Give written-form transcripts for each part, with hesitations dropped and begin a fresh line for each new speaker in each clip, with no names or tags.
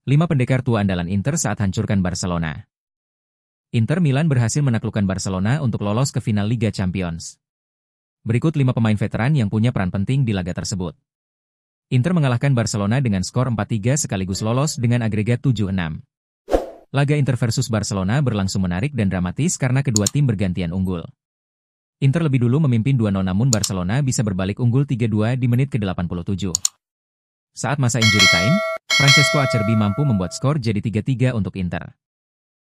5 pendekar tua andalan Inter saat hancurkan Barcelona. Inter Milan berhasil menaklukkan Barcelona untuk lolos ke final Liga Champions. Berikut 5 pemain veteran yang punya peran penting di laga tersebut. Inter mengalahkan Barcelona dengan skor 4-3 sekaligus lolos dengan agregat 7-6. Laga Inter versus Barcelona berlangsung menarik dan dramatis karena kedua tim bergantian unggul. Inter lebih dulu memimpin 2-0 namun Barcelona bisa berbalik unggul 3-2 di menit ke-87. Saat masa injury time, Francesco Acerbi mampu membuat skor jadi 3-3 untuk Inter.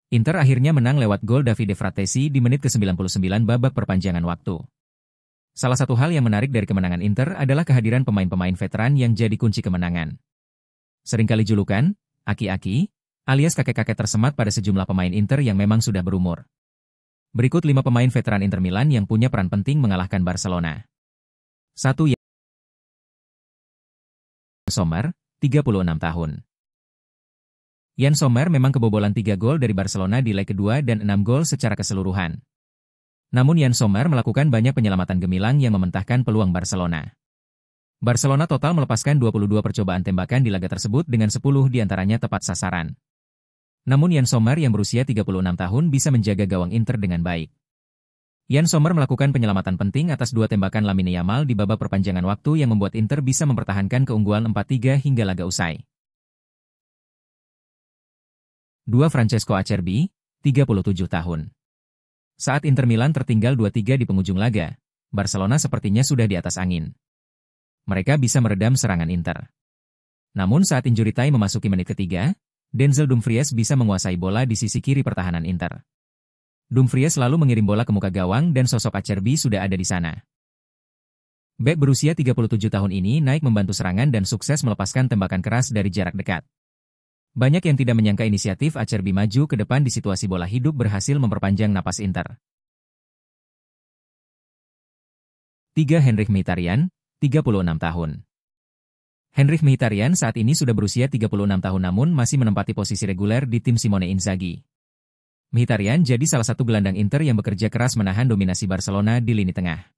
Inter akhirnya menang lewat gol Davide Fratesi di menit ke-99 babak perpanjangan waktu. Salah satu hal yang menarik dari kemenangan Inter adalah kehadiran pemain-pemain veteran yang jadi kunci kemenangan. Seringkali julukan, aki-aki, alias kakek-kakek tersemat pada sejumlah pemain Inter yang memang sudah berumur. Berikut 5 pemain veteran Inter Milan yang punya peran penting mengalahkan Barcelona. 1. Yann Sommer, 36 tahun. Yann Sommer memang kebobolan 3 gol dari Barcelona di leg kedua dan 6 gol secara keseluruhan. Namun Yann Sommer melakukan banyak penyelamatan gemilang yang mementahkan peluang Barcelona. Barcelona total melepaskan 22 percobaan tembakan di laga tersebut dengan 10 diantaranya tepat sasaran. Namun Yann Sommer yang berusia 36 tahun bisa menjaga gawang Inter dengan baik. Yann Sommer melakukan penyelamatan penting atas 2 tembakan Lamine Yamal di babak perpanjangan waktu yang membuat Inter bisa mempertahankan keunggulan 4-3 hingga laga usai. 2. Francesco Acerbi, 37 tahun. Saat Inter Milan tertinggal 2-3 di penghujung laga, Barcelona sepertinya sudah di atas angin. Mereka bisa meredam serangan Inter. Namun saat injury time memasuki menit ketiga, Denzel Dumfries bisa menguasai bola di sisi kiri pertahanan Inter. Dumfries lalu mengirim bola ke muka gawang dan sosok Acerbi sudah ada di sana. Bek berusia 37 tahun ini naik membantu serangan dan sukses melepaskan tembakan keras dari jarak dekat. Banyak yang tidak menyangka inisiatif Acerbi maju ke depan di situasi bola hidup berhasil memperpanjang napas Inter. 3. Henrikh Mkhitaryan, 36 tahun. Henrikh Mkhitaryan saat ini sudah berusia 36 tahun namun masih menempati posisi reguler di tim Simone Inzaghi. Mkhitaryan jadi salah satu gelandang Inter yang bekerja keras menahan dominasi Barcelona di lini tengah.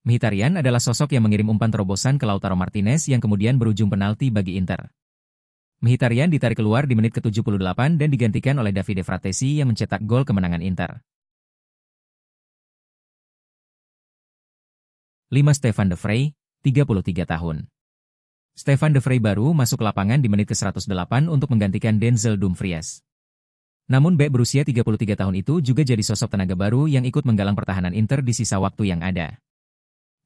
Mkhitaryan adalah sosok yang mengirim umpan terobosan ke Lautaro Martinez yang kemudian berujung penalti bagi Inter. Mkhitaryan ditarik keluar di menit ke-78 dan digantikan oleh Davide Fratesi yang mencetak gol kemenangan Inter. 5. Stefan de Vrij, 33 tahun. Stefan de Vrij baru masuk lapangan di menit ke-108 untuk menggantikan Denzel Dumfries. Namun bek berusia 33 tahun itu juga jadi sosok tenaga baru yang ikut menggalang pertahanan Inter di sisa waktu yang ada.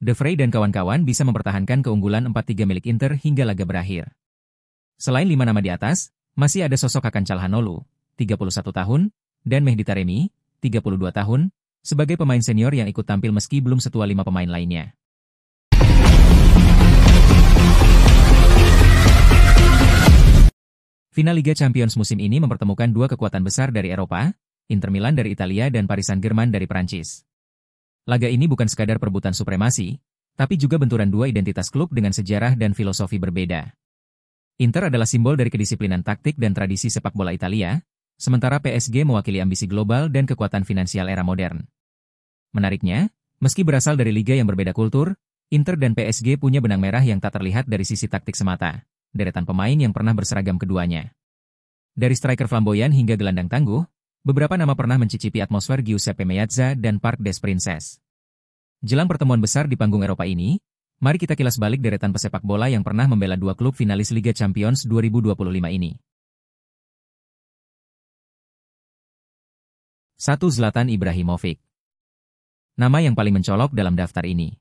De Vrij dan kawan-kawan bisa mempertahankan keunggulan 4-3 milik Inter hingga laga berakhir. Selain 5 nama di atas, masih ada sosok Hakan Calhanoglu, 31 tahun, dan Mehdi Taremi, 32 tahun, sebagai pemain senior yang ikut tampil meski belum setua 5 pemain lainnya. Final Liga Champions musim ini mempertemukan 2 kekuatan besar dari Eropa, Inter Milan dari Italia dan Paris Saint-Germain dari Prancis. Laga ini bukan sekadar perebutan supremasi, tapi juga benturan 2 identitas klub dengan sejarah dan filosofi berbeda. Inter adalah simbol dari kedisiplinan taktik dan tradisi sepak bola Italia, sementara PSG mewakili ambisi global dan kekuatan finansial era modern. Menariknya, meski berasal dari liga yang berbeda kultur, Inter dan PSG punya benang merah yang tak terlihat dari sisi taktik semata. Deretan pemain yang pernah berseragam keduanya. Dari striker flamboyan hingga gelandang tangguh, beberapa nama pernah mencicipi atmosfer Giuseppe Meazza dan Parc des Princes. Jelang pertemuan besar di panggung Eropa ini, mari kita kilas balik deretan pesepak bola yang pernah membela 2 klub finalis Liga Champions 2025 ini. 1. Zlatan Ibrahimovic. Nama yang paling mencolok dalam daftar ini.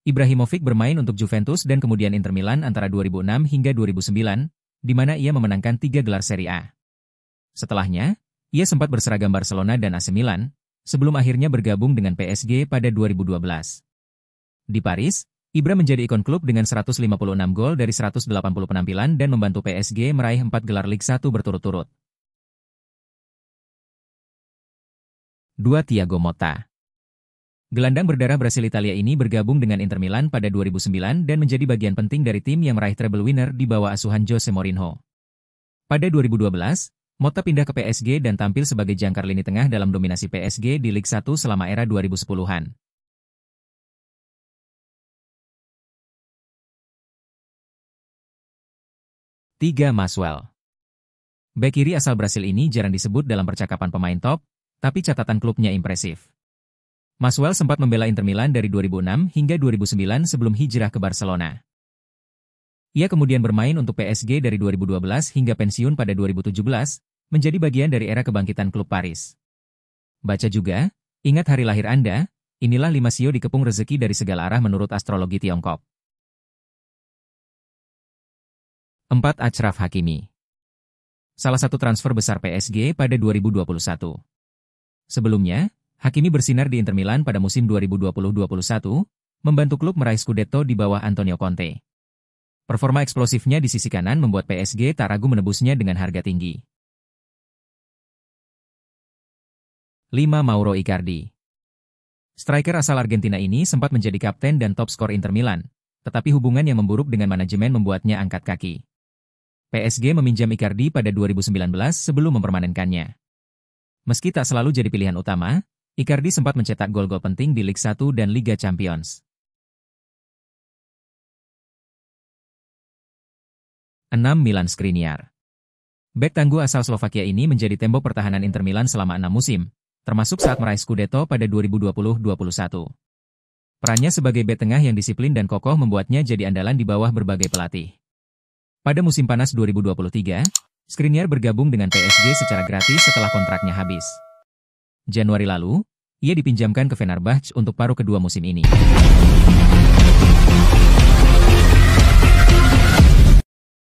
Ibrahimovic bermain untuk Juventus dan kemudian Inter Milan antara 2006 hingga 2009, di mana ia memenangkan 3 gelar Serie A. Setelahnya, ia sempat berseragam Barcelona dan AC Milan, sebelum akhirnya bergabung dengan PSG pada 2012. Di Paris, Ibra menjadi ikon klub dengan 156 gol dari 180 penampilan dan membantu PSG meraih 4 gelar Ligue 1 berturut-turut. 2. Thiago Motta. Gelandang berdarah Brasil-Italia ini bergabung dengan Inter Milan pada 2009 dan menjadi bagian penting dari tim yang meraih treble winner di bawah asuhan Jose Mourinho. Pada 2012, Motta pindah ke PSG dan tampil sebagai jangkar lini tengah dalam dominasi PSG di Ligue 1 selama era 2010-an. 3. Maswell. Bek kiri asal Brasil ini jarang disebut dalam percakapan pemain top, tapi catatan klubnya impresif. Maswell sempat membela Inter Milan dari 2006 hingga 2009 sebelum hijrah ke Barcelona. Ia kemudian bermain untuk PSG dari 2012 hingga pensiun pada 2017, menjadi bagian dari era kebangkitan klub Paris. Baca juga, ingat hari lahir Anda, inilah 5 sio dikepung rezeki dari segala arah menurut astrologi Tiongkok. 4. Achraf Hakimi. Salah satu transfer besar PSG pada 2021. Sebelumnya, Hakimi bersinar di Inter Milan pada musim 2020-21, membantu klub meraih Scudetto di bawah Antonio Conte. Performa eksplosifnya di sisi kanan membuat PSG tak ragu menebusnya dengan harga tinggi. 5. Mauro Icardi. Striker asal Argentina ini sempat menjadi kapten dan top skor Inter Milan, tetapi hubungan yang memburuk dengan manajemen membuatnya angkat kaki. PSG meminjam Icardi pada 2019 sebelum mempermanenkannya. Meski tak selalu jadi pilihan utama, Icardi sempat mencetak gol-gol penting di Liga 1 dan Liga Champions. 6. Milan Skriniar. Bek tangguh asal Slovakia ini menjadi tembok pertahanan Inter Milan selama 6 musim, termasuk saat meraih Scudetto pada 2020-21. Perannya sebagai bek tengah yang disiplin dan kokoh membuatnya jadi andalan di bawah berbagai pelatih. Pada musim panas 2023, Skriniar bergabung dengan PSG secara gratis setelah kontraknya habis. Januari lalu, ia dipinjamkan ke Fenerbahce untuk paruh kedua musim ini.